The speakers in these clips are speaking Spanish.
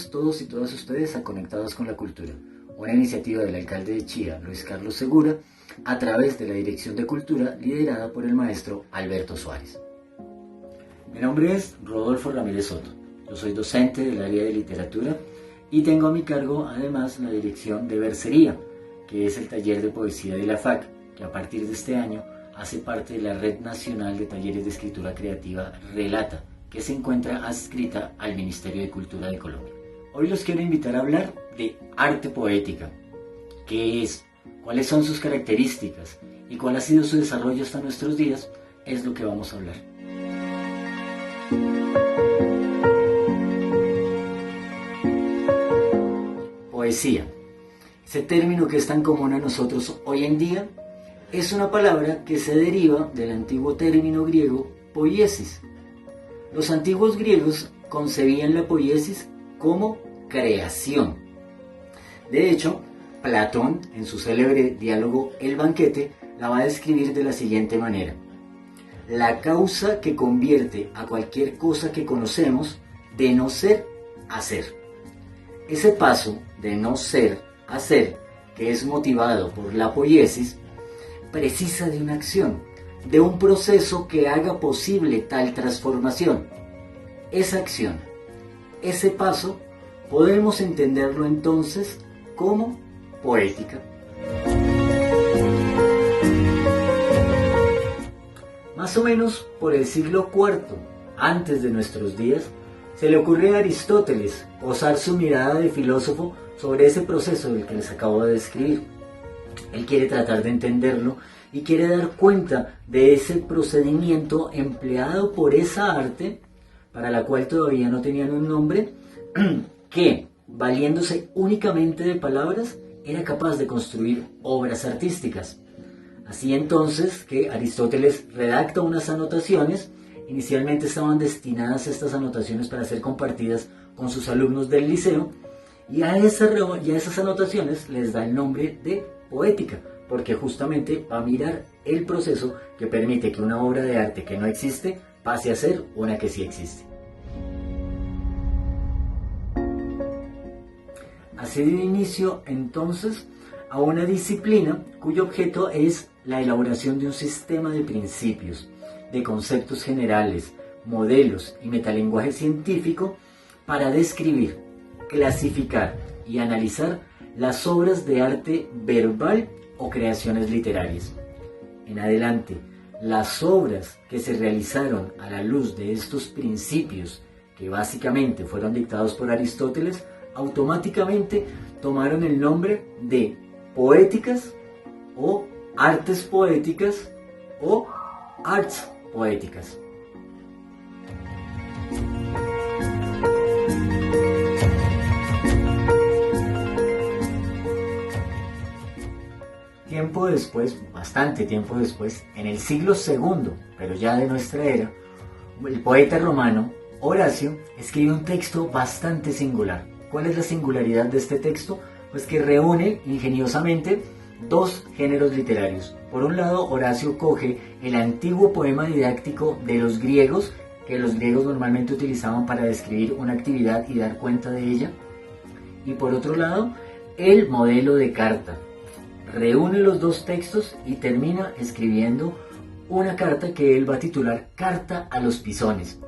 bienvenidos todos y todas ustedes a Conectados con la Cultura, una iniciativa del alcalde de Chía, Luis Carlos Segura, a través de la Dirección de Cultura liderada por el maestro Alberto Suárez. Mi nombre es Rodolfo Ramírez Soto, yo soy docente del área de literatura y tengo a mi cargo además la dirección de Versería, que es el taller de poesía de la FAC, que a partir de este año hace parte de la Red Nacional de Talleres de Escritura Creativa Relata, que se encuentra adscrita al Ministerio de Cultura de Colombia. Hoy los quiero invitar a hablar de arte poética. ¿Qué es? ¿Cuáles son sus características? ¿Y cuál ha sido su desarrollo hasta nuestros días? Es lo que vamos a hablar. Poesía. Ese término que es tan común a nosotros hoy en día es una palabra que se deriva del antiguo término griego poiesis. Los antiguos griegos concebían la poiesis como creación. De hecho, Platón, en su célebre diálogo El banquete, la va a describir de la siguiente manera: la causa que convierte a cualquier cosa que conocemos de no ser a ser. Ese paso de no ser a ser, que es motivado por la poiesis, precisa de una acción, de un proceso que haga posible tal transformación. Esa acción, ese paso, podemos entenderlo entonces como poética. Más o menos por el siglo IV, antes de nuestros días, se le ocurre a Aristóteles posar su mirada de filósofo sobre ese proceso del que les acabo de describir. Él quiere tratar de entenderlo y quiere dar cuenta de ese procedimiento empleado por esa arte, para la cual todavía no tenían un nombre, que, valiéndose únicamente de palabras, era capaz de construir obras artísticas. Así entonces que Aristóteles redacta unas anotaciones. Inicialmente estaban destinadas estas anotaciones para ser compartidas con sus alumnos del liceo, y a esas anotaciones les da el nombre de poética, porque justamente va a mirar el proceso que permite que una obra de arte que no existe pase a ser una que sí existe. Así dio inicio entonces a una disciplina cuyo objeto es la elaboración de un sistema de principios, de conceptos generales, modelos y metalenguaje científico para describir, clasificar y analizar las obras de arte verbal o creaciones literarias. En adelante, las obras que se realizaron a la luz de estos principios, que básicamente fueron dictados por Aristóteles, automáticamente tomaron el nombre de poéticas o artes poéticas o arts poéticas. Tiempo después, bastante tiempo después, en el siglo II, pero ya de nuestra era, el poeta romano Horacio escribe un texto bastante singular. ¿Cuál es la singularidad de este texto? Pues que reúne ingeniosamente dos géneros literarios. Por un lado, Horacio coge el antiguo poema didáctico de los griegos, que los griegos normalmente utilizaban para describir una actividad y dar cuenta de ella. Y por otro lado, el modelo de carta. Reúne los dos textos y termina escribiendo una carta que él va a titular Carta a los Pisones.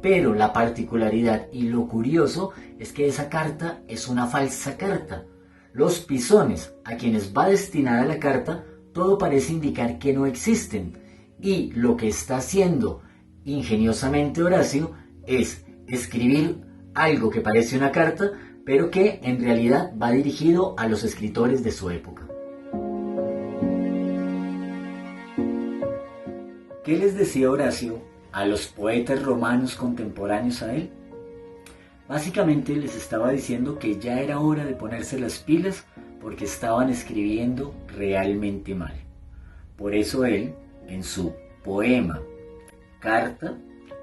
Pero la particularidad y lo curioso es que esa carta es una falsa carta. Los pisones a quienes va destinada la carta, todo parece indicar que no existen. Y lo que está haciendo ingeniosamente Horacio es escribir algo que parece una carta, pero que en realidad va dirigido a los escritores de su época. ¿Qué les decía Horacio a los poetas romanos contemporáneos a él? Básicamente les estaba diciendo que ya era hora de ponerse las pilas porque estaban escribiendo realmente mal. Por eso él, en su poema Carta,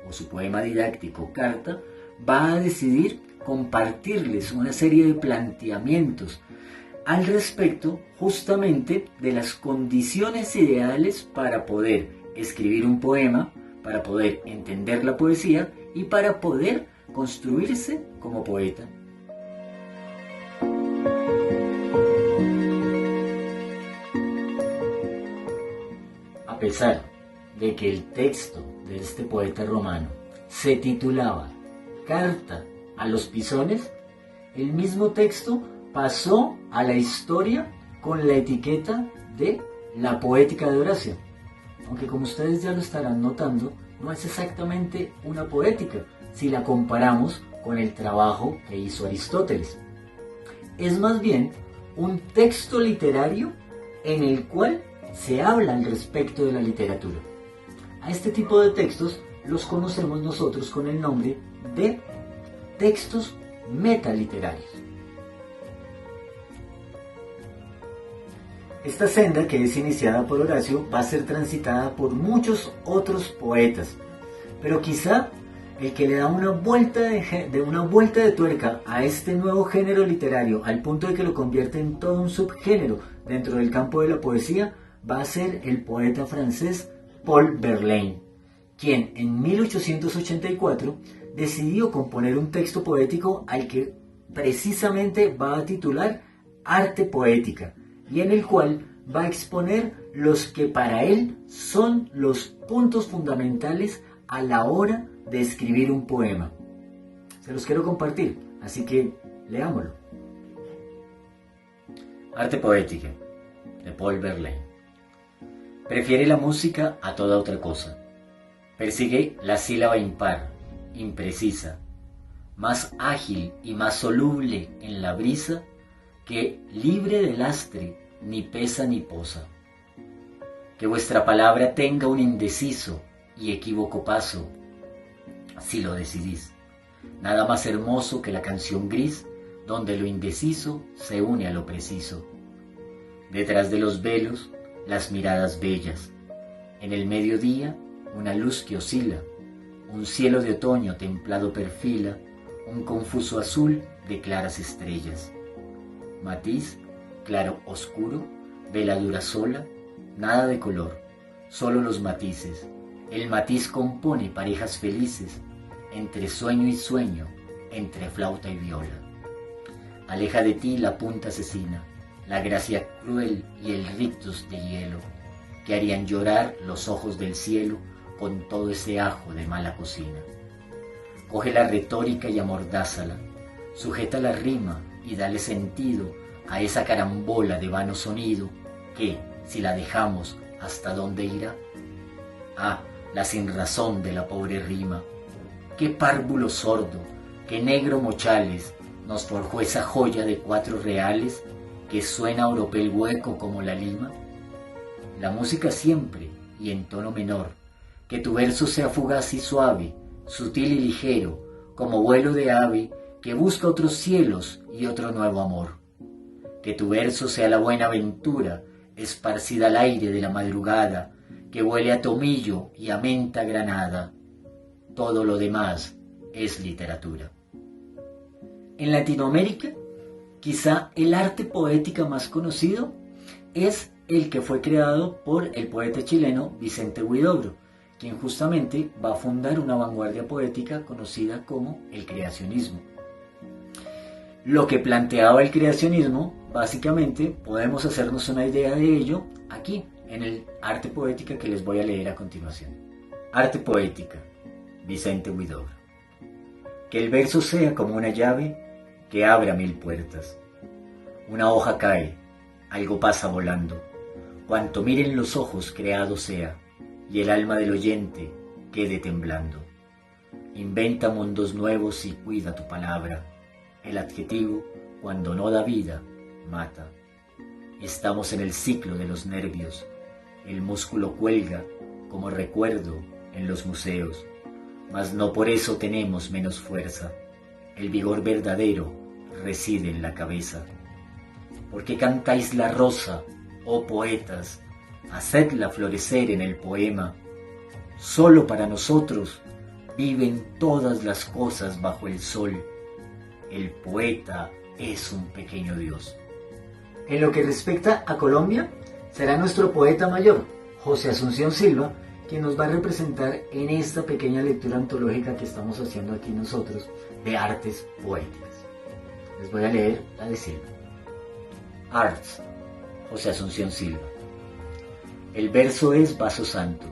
o su poema didáctico Carta, va a decidir compartirles una serie de planteamientos al respecto justamente de las condiciones ideales para poder escribir un poema, para poder entender la poesía y para poder construirse como poeta. pesar de que el texto de este poeta romano se titulaba Carta a los Pisones, el mismo texto pasó a la historia con la etiqueta de la Poética de Horacio. Aunque como ustedes ya lo estarán notando, no es exactamente una poética si la comparamos con el trabajo que hizo Aristóteles. Es más bien un texto literario en el cual se habla al respecto de la literatura. A este tipo de textos los conocemos nosotros con el nombre de textos metaliterarios. Esta senda, que es iniciada por Horacio, va a ser transitada por muchos otros poetas, pero quizá el que le da una vuelta de tuerca a este nuevo género literario, al punto de que lo convierte en todo un subgénero dentro del campo de la poesía, va a ser el poeta francés Paul Verlaine, quien en 1884 decidió componer un texto poético al que precisamente va a titular Arte Poética, y en el cual va a exponer los que para él son los puntos fundamentales a la hora de escribir un poema. Se los quiero compartir, así que leámoslo. Arte Poética, de Paul Verlaine. Prefiere la música a toda otra cosa. Persigue la sílaba impar, imprecisa, más ágil y más soluble en la brisa, que libre de lastre, ni pesa ni posa. Que vuestra palabra tenga un indeciso y equívoco paso, si lo decidís. Nada más hermoso que la canción gris, donde lo indeciso se une a lo preciso. Detrás de los velos, las miradas bellas. En el mediodía, una luz que oscila. Un cielo de otoño templado perfila un confuso azul de claras estrellas. Matiz, claro oscuro, veladura sola, nada de color, solo los matices. El matiz compone parejas felices, entre sueño y sueño, entre flauta y viola. Aleja de ti la punta asesina, la gracia cruel y el rictus de hielo, que harían llorar los ojos del cielo con todo ese ajo de mala cocina. Coge la retórica y amordázala, sujeta la rima y dale sentido a esa carambola de vano sonido que, si la dejamos, ¿hasta dónde irá? Ah, la sinrazón de la pobre rima. Qué párvulo sordo, qué negro mochales nos forjó esa joya de 4 reales que suena a oropel hueco como la lima. La música siempre y en tono menor, que tu verso sea fugaz y suave, sutil y ligero, como vuelo de ave que busca otros cielos y otro nuevo amor. Que tu verso sea la buena ventura, esparcida al aire de la madrugada, que huele a tomillo y a menta granada. Todo lo demás es literatura. En Latinoamérica, quizá el arte poética más conocido es el que fue creado por el poeta chileno Vicente Huidobro, quien justamente va a fundar una vanguardia poética conocida como el creacionismo. Lo que planteaba el creacionismo, básicamente, podemos hacernos una idea de ello aquí, en el Arte Poética que les voy a leer a continuación. Arte Poética, Vicente Huidobro. Que el verso sea como una llave que abra 1000 puertas. Una hoja cae, algo pasa volando. Cuanto miren los ojos creado sea, y el alma del oyente quede temblando. Inventa mundos nuevos y cuida tu palabra. El adjetivo, cuando no da vida, mata. Estamos en el ciclo de los nervios. El músculo cuelga como recuerdo en los museos, mas no por eso tenemos menos fuerza. El vigor verdadero reside en la cabeza. ¿Por qué cantáis la rosa, oh poetas? Hacedla florecer en el poema. Solo para nosotros viven todas las cosas bajo el sol. El poeta es un pequeño dios. En lo que respecta a Colombia, será nuestro poeta mayor, José Asunción Silva, quien nos va a representar en esta pequeña lectura antológica que estamos haciendo aquí nosotros de artes poéticas. Les voy a leer la de Silva. Arts, José Asunción Silva. El verso es vaso santo,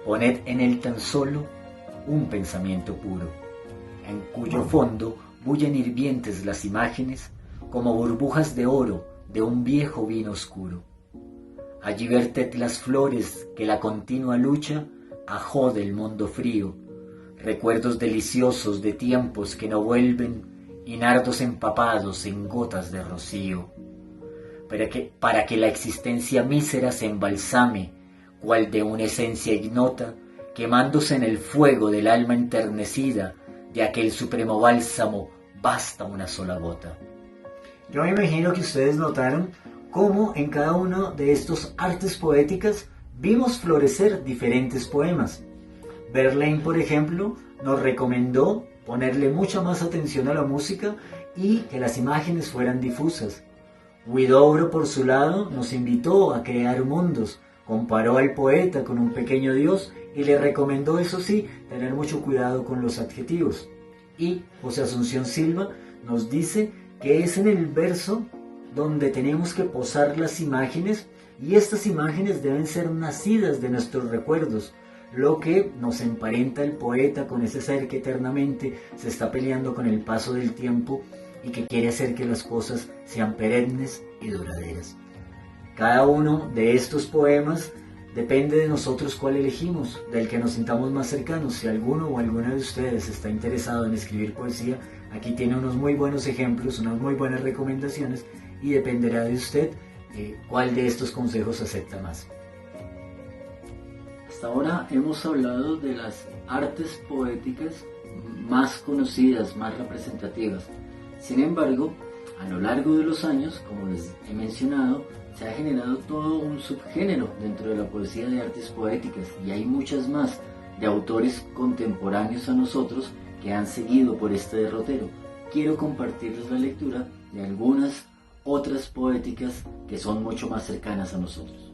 poned en él tan solo un pensamiento puro, en cuyo fondo bullen hirvientes las imágenes como burbujas de oro de un viejo vino oscuro. Allí verted las flores que la continua lucha ajó del mundo frío, recuerdos deliciosos de tiempos que no vuelven y nardos empapados en gotas de rocío, para que la existencia mísera se embalsame, cual de una esencia ignota, quemándose en el fuego del alma enternecida, de aquel supremo bálsamo basta una sola gota. Yo me imagino que ustedes notaron cómo en cada uno de estos artes poéticas vimos florecer diferentes poemas. Verlaine, por ejemplo, nos recomendó ponerle mucha más atención a la música y que las imágenes fueran difusas. Huidobro, por su lado, nos invitó a crear mundos, comparó al poeta con un pequeño dios y le recomendó, eso sí, tener mucho cuidado con los adjetivos. Y José Asunción Silva nos dice que es en el verso donde tenemos que posar las imágenes, y estas imágenes deben ser nacidas de nuestros recuerdos, lo que nos emparenta el poeta con ese ser que eternamente se está peleando con el paso del tiempo y que quiere hacer que las cosas sean perennes y duraderas. Cada uno de estos poemas depende de nosotros cuál elegimos, del que nos sintamos más cercanos. Si alguno o alguna de ustedes está interesado en escribir poesía, aquí tiene unos muy buenos ejemplos, unas muy buenas recomendaciones, y dependerá de usted cuál de estos consejos acepta más. Hasta ahora hemos hablado de las artes poéticas más conocidas, más representativas. Sin embargo, a lo largo de los años, como les he mencionado, se ha generado todo un subgénero dentro de la poesía de artes poéticas, y hay muchas más de autores contemporáneos a nosotros que han seguido por este derrotero. Quiero compartirles la lectura de algunas otras poéticas que son mucho más cercanas a nosotros.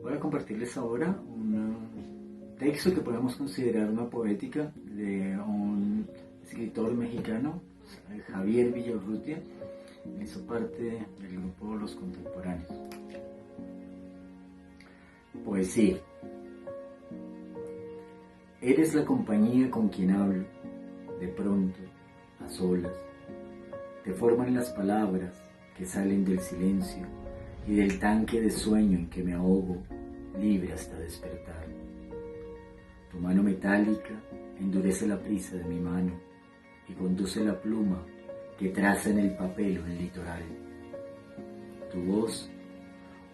Voy a compartirles ahora un texto que podemos considerar una poética de un escritor mexicano, Javier Villaurrutia. Hizo parte del grupo Los Contemporáneos. Poesía. Eres la compañía con quien hablo, de pronto, a solas. Te forman las palabras que salen del silencio y del tanque de sueño en que me ahogo, libre hasta despertar. Tu mano metálica endurece la prisa de mi mano y conduce la pluma que traza en el papel un litoral. Tu voz,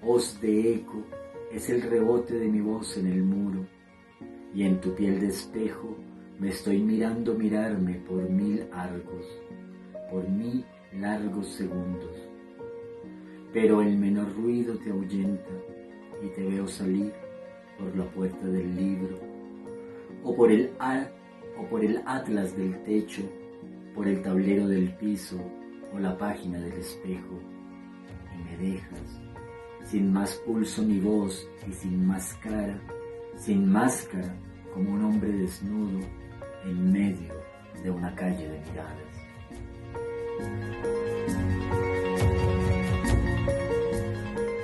hoz de eco, es el rebote de mi voz en el muro, y en tu piel de espejo me estoy mirando mirarme por mil largos segundos. Pero el menor ruido te ahuyenta y te veo salir por la puerta del libro, o por el atlas del techo, por el tablero del piso o la página del espejo, y me dejas sin más pulso ni voz y sin máscara, como un hombre desnudo en medio de una calle de miradas.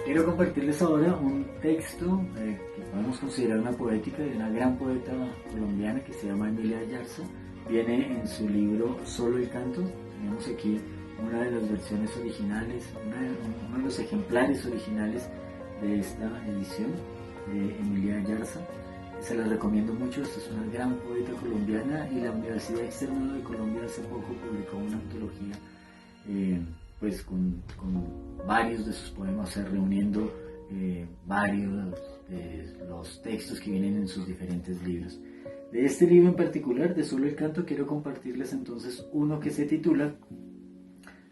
Quiero compartirles ahora un texto que podemos considerar una poética de una gran poeta colombiana que se llama Emilia Ayarza. Viene en su libro Solo el canto. Tenemos aquí una de las versiones originales, uno de los ejemplares originales de esta edición de Emilia Ayarza. Se la recomiendo mucho. Esta es una gran poeta colombiana, y la Universidad Externado de Colombia hace poco publicó una antología pues con varios de sus poemas, reuniendo varios de los textos que vienen en sus diferentes libros. De este libro en particular, de Solo el canto, quiero compartirles entonces uno que se titula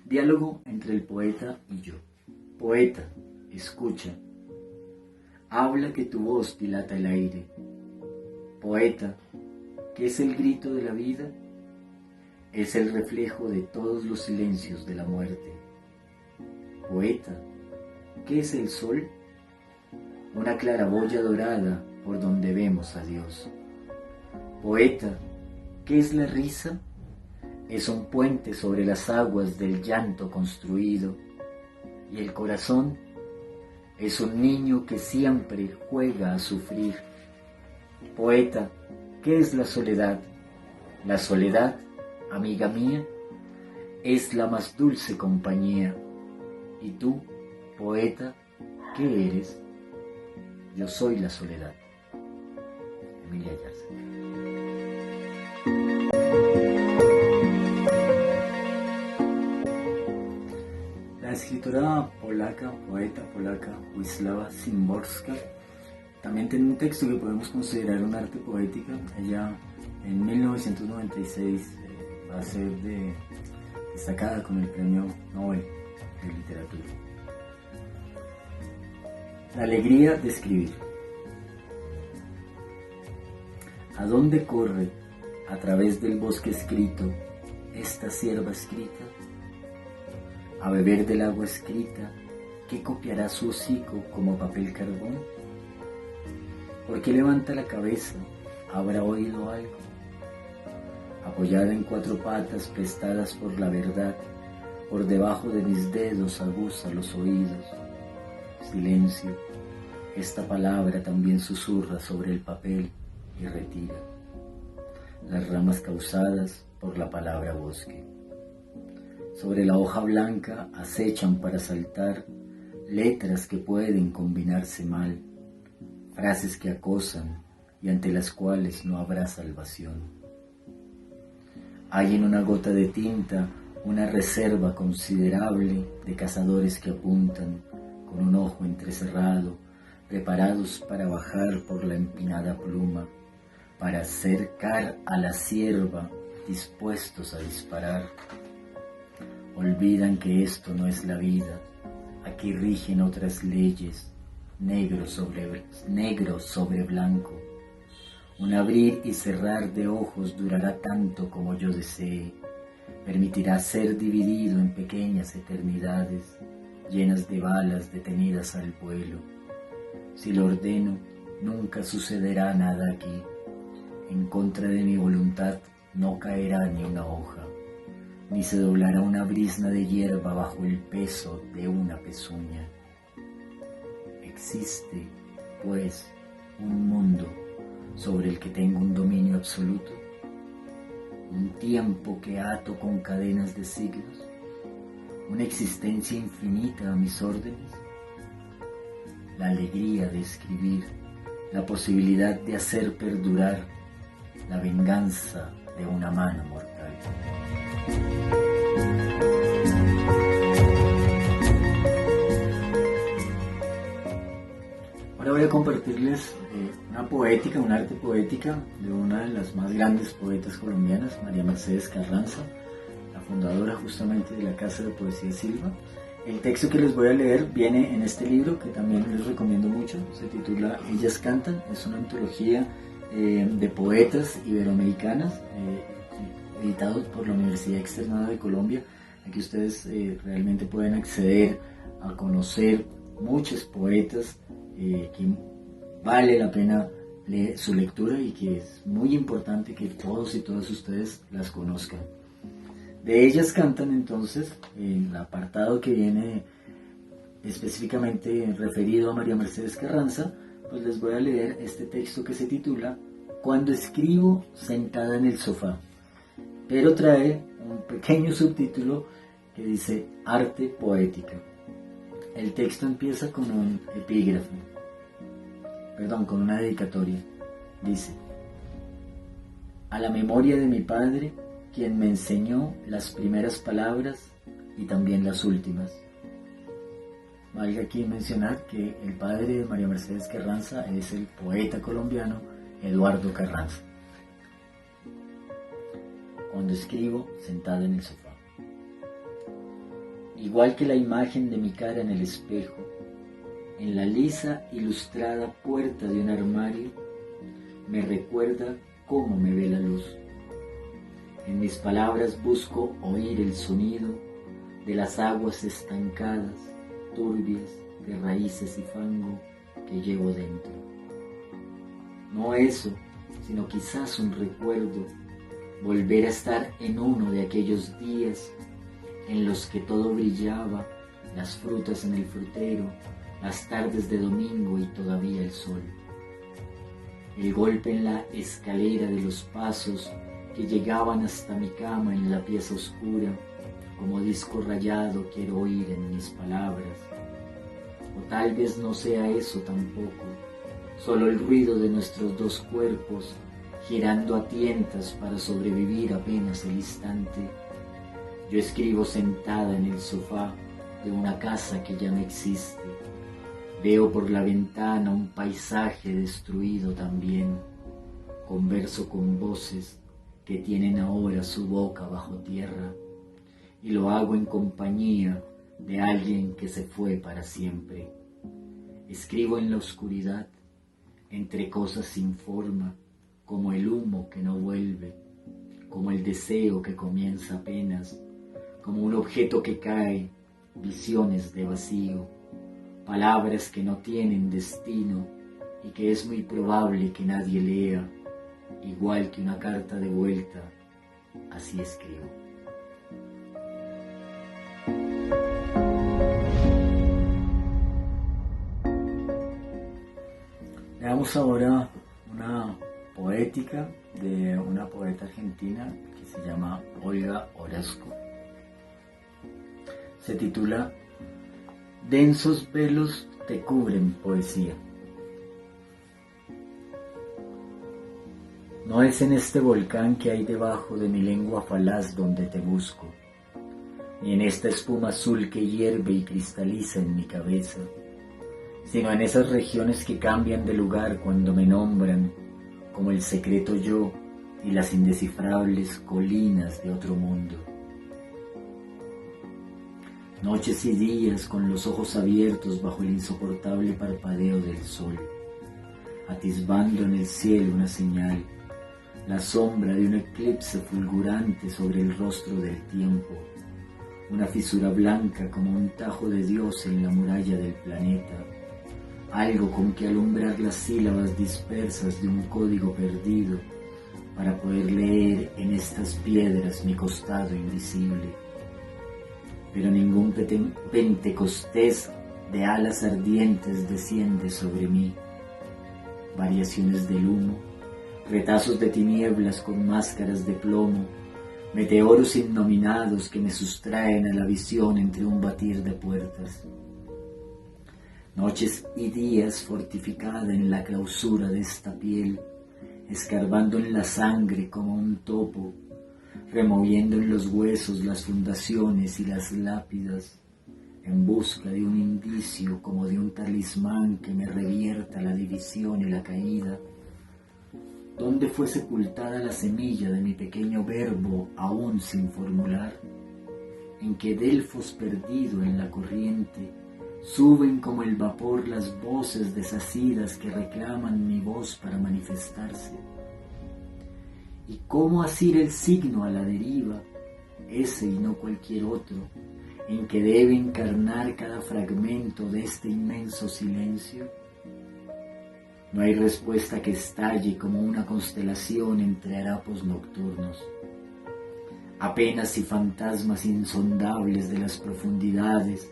Diálogo entre el poeta y yo. Poeta, escucha, habla que tu voz dilata el aire. Poeta, ¿qué es el grito de la vida? Es el reflejo de todos los silencios de la muerte. Poeta, ¿qué es el sol? Una claraboya dorada por donde vemos a Dios. Poeta, ¿qué es la risa? es un puente sobre las aguas del llanto construido, y el corazón es un niño que siempre juega a sufrir. Poeta, ¿qué es la soledad? La soledad, amiga mía, es la más dulce compañía. ¿Y tú, poeta, qué eres? Yo soy la soledad. Emilia Yarza. La escritora polaca, poeta polaca, Wisława Szymborska, también tiene un texto que podemos considerar un arte poética. Ella en 1996 va a ser destacada con el Premio Nobel de Literatura. La alegría de escribir. ¿A dónde corre a través del bosque escrito esta cierva escrita? A beber del agua escrita, ¿qué copiará su hocico como papel carbón? ¿Por qué levanta la cabeza? ¿Habrá oído algo? Apoyada en cuatro patas prestadas por la verdad, por debajo de mis dedos aguza los oídos. Silencio, esta palabra también susurra sobre el papel y retira las ramas causadas por la palabra bosque. Sobre la hoja blanca acechan para saltar letras que pueden combinarse mal, frases que acosan y ante las cuales no habrá salvación. Hay en una gota de tinta una reserva considerable de cazadores que apuntan con un ojo entrecerrado, preparados para bajar por la empinada pluma, para cercar a la cierva, dispuestos a disparar. Olvidan que esto no es la vida, aquí rigen otras leyes, negro sobre blanco. Un abrir y cerrar de ojos durará tanto como yo desee, permitirá ser dividido en pequeñas eternidades, llenas de balas detenidas al vuelo. Si lo ordeno, nunca sucederá nada aquí. En contra de mi voluntad no caerá ni una hoja, ni se doblará una brizna de hierba bajo el peso de una pezuña. Existe, pues, un mundo sobre el que tengo un dominio absoluto, un tiempo que ato con cadenas de siglos, una existencia infinita a mis órdenes, la alegría de escribir, la posibilidad de hacer perdurar la venganza de una mano mortal. Ahora voy a compartirles una poética, un arte poética de una de las más grandes poetas colombianas, María Mercedes Carranza, la fundadora justamente de la Casa de Poesía Silva. El texto que les voy a leer viene en este libro que también les recomiendo mucho, se titula Ellas Cantan, es una antología de poetas iberoamericanas editados por la Universidad Externada de Colombia. Aquí ustedes realmente pueden acceder a conocer muchos poetas que vale la pena su lectura y que es muy importante que todos y todas ustedes las conozcan. De Ellas Cantan, entonces, el apartado que viene específicamente referido a María Mercedes Carranza, pues les voy a leer este texto que se titula Cuando escribo sentada en el sofá, pero trae un pequeño subtítulo que dice Arte Poética. El texto empieza con un epígrafe, con una dedicatoria. Dice: a la memoria de mi padre, quien me enseñó las primeras palabras y también las últimas. Valga aquí mencionar que el padre de María Mercedes Carranza es el poeta colombiano Eduardo Carranza. Cuando escribo sentada en el sofá. Igual que la imagen de mi cara en el espejo, en la lisa ilustrada puerta de un armario, me recuerda cómo me ve la luz. En mis palabras busco oír el sonido de las aguas estancadas, turbias, de raíces y fango que llevo dentro. No eso, sino quizás un recuerdo volver a estar en uno de aquellos días en los que todo brillaba, las frutas en el frutero, las tardes de domingo y todavía el sol. El golpe en la escalera de los pasos que llegaban hasta mi cama en la pieza oscura, como disco rayado quiero oír en mis palabras. O tal vez no sea eso tampoco, solo el ruido de nuestros dos cuerpos girando a tientas para sobrevivir apenas el instante. Yo escribo sentada en el sofá de una casa que ya no existe. Veo por la ventana un paisaje destruido también. Converso con voces que tienen ahora su boca bajo tierra, y lo hago en compañía de alguien que se fue para siempre. Escribo en la oscuridad, entre cosas sin forma, como el humo que no vuelve, como el deseo que comienza apenas, como un objeto que cae, visiones de vacío, palabras que no tienen destino y que es muy probable que nadie lea, igual que una carta de vuelta, así escribo. Veamos ahora una poética de una poeta argentina que se llama Olga Orozco. Se titula Densos velos te cubren, poesía. No es en este volcán que hay debajo de mi lengua falaz donde te busco, ni en esta espuma azul que hierve y cristaliza en mi cabeza, sino en esas regiones que cambian de lugar cuando me nombran, como el secreto yo y las indescifrables colinas de otro mundo. Noches y días con los ojos abiertos bajo el insoportable parpadeo del sol, atisbando en el cielo una señal, la sombra de un eclipse fulgurante sobre el rostro del tiempo, una fisura blanca como un tajo de Dios en la muralla del planeta, algo con que alumbrar las sílabas dispersas de un código perdido para poder leer en estas piedras mi costado invisible. Pero ningún pentecostés de alas ardientes desciende sobre mí. Variaciones del humo, retazos de tinieblas con máscaras de plomo, meteoros innominados que me sustraen a la visión entre un batir de puertas. Noches y días fortificada en la clausura de esta piel, escarbando en la sangre como un topo, removiendo en los huesos las fundaciones y las lápidas, en busca de un indicio como de un talismán que me revierta la división y la caída. ¿Dónde fue sepultada la semilla de mi pequeño verbo aún sin formular? En que Delfos perdido en la corriente suben como el vapor las voces desasidas que reclaman mi voz para manifestarse. ¿Y cómo asir el signo a la deriva, ese y no cualquier otro, en que debe encarnar cada fragmento de este inmenso silencio? No hay respuesta que estalle como una constelación entre harapos nocturnos. Apenas y fantasmas insondables de las profundidades,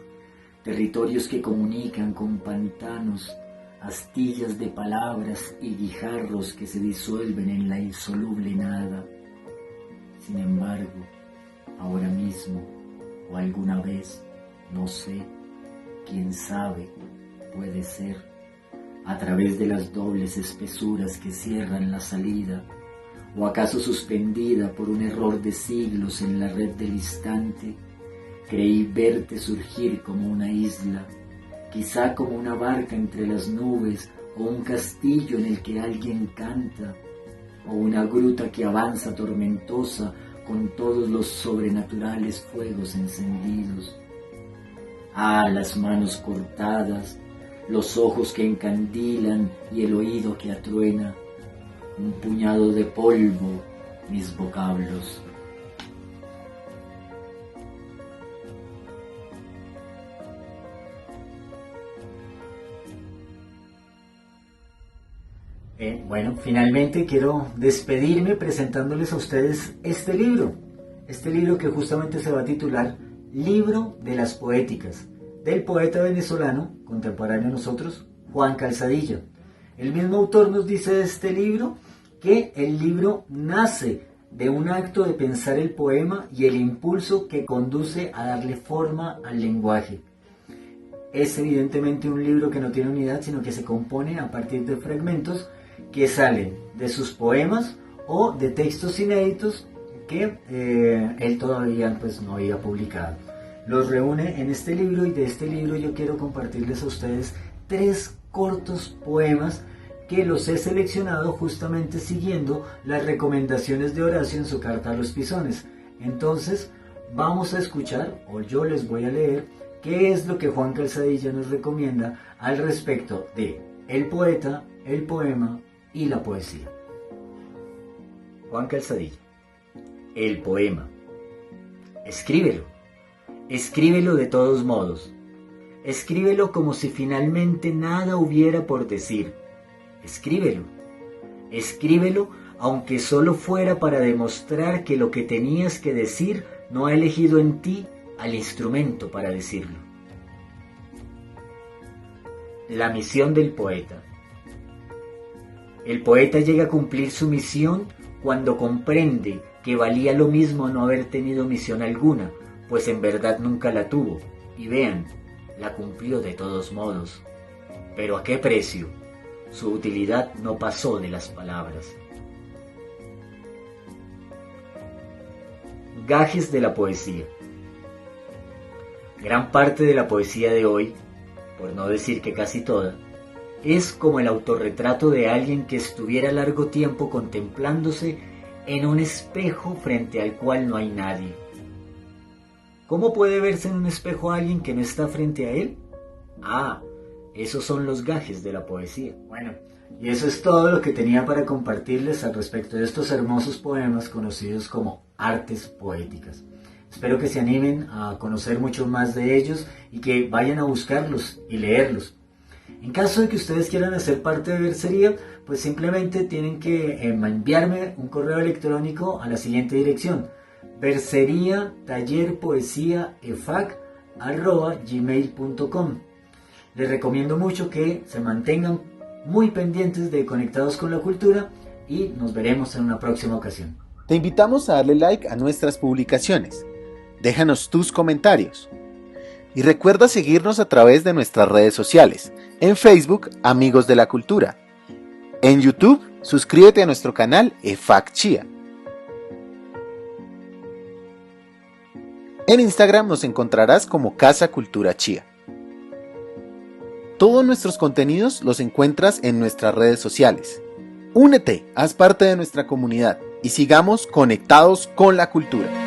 territorios que comunican con pantanos, astillas de palabras y guijarros que se disuelven en la insoluble nada. Sin embargo, ahora mismo o alguna vez, no sé, quién sabe, puede ser, a través de las dobles espesuras que cierran la salida, o acaso suspendida por un error de siglos en la red del instante, creí verte surgir como una isla, quizá como una barca entre las nubes, o un castillo en el que alguien canta, o una gruta que avanza tormentosa con todos los sobrenaturales fuegos encendidos. Ah, las manos cortadas, los ojos que encandilan y el oído que atruena, un puñado de polvo, mis vocablos. Bueno, finalmente quiero despedirme presentándoles a ustedes este libro que justamente se va a titular Libro de las Poéticas, del poeta venezolano, contemporáneo a nosotros, Juan Calzadilla. El mismo autor nos dice de este libro que el libro nace de un acto de pensar el poema y el impulso que conduce a darle forma al lenguaje. Es evidentemente un libro que no tiene unidad, sino que se compone a partir de fragmentos que salen de sus poemas o de textos inéditos que él todavía pues, no había publicado. Los reúne en este libro, y de este libro yo quiero compartirles a ustedes 3 cortos poemas que los he seleccionado justamente siguiendo las recomendaciones de Horacio en su carta a los Pisones. Entonces vamos a escuchar, o yo les voy a leer, qué es lo que Juan Calzadilla nos recomienda al respecto de el poeta, el poema y la poesía. Juan Calzadilla. El poema. Escríbelo. Escríbelo de todos modos. Escríbelo como si finalmente nada hubiera por decir. Escríbelo. Escríbelo aunque solo fuera para demostrar que lo que tenías que decir no ha elegido en ti al instrumento para decirlo. La misión del poeta. El poeta llega a cumplir su misión cuando comprende que valía lo mismo no haber tenido misión alguna, pues en verdad nunca la tuvo. Y vean, la cumplió de todos modos. ¿Pero a qué precio? Su utilidad no pasó de las palabras. Gajes de la poesía. Gran parte de la poesía de hoy, por no decir que casi toda, es como el autorretrato de alguien que estuviera largo tiempo contemplándose en un espejo frente al cual no hay nadie. ¿Cómo puede verse en un espejo a alguien que no está frente a él? Esos son los gajes de la poesía. Bueno, y eso es todo lo que tenía para compartirles al respecto de estos hermosos poemas conocidos como artes poéticas. Espero que se animen a conocer mucho más de ellos y que vayan a buscarlos y leerlos. En caso de que ustedes quieran hacer parte de Versería, pues simplemente tienen que enviarme un correo electrónico a la siguiente dirección: verseriatallerpoesiaefac@gmail.com. Les recomiendo mucho que se mantengan muy pendientes de Conectados con la Cultura y nos veremos en una próxima ocasión. Te invitamos a darle like a nuestras publicaciones. Déjanos tus comentarios. Y recuerda seguirnos a través de nuestras redes sociales. En Facebook, Amigos de la Cultura. En YouTube, suscríbete a nuestro canal EFAC Chía. En Instagram nos encontrarás como Casa Cultura Chía. Todos nuestros contenidos los encuentras en nuestras redes sociales. Únete, haz parte de nuestra comunidad y sigamos conectados con la cultura.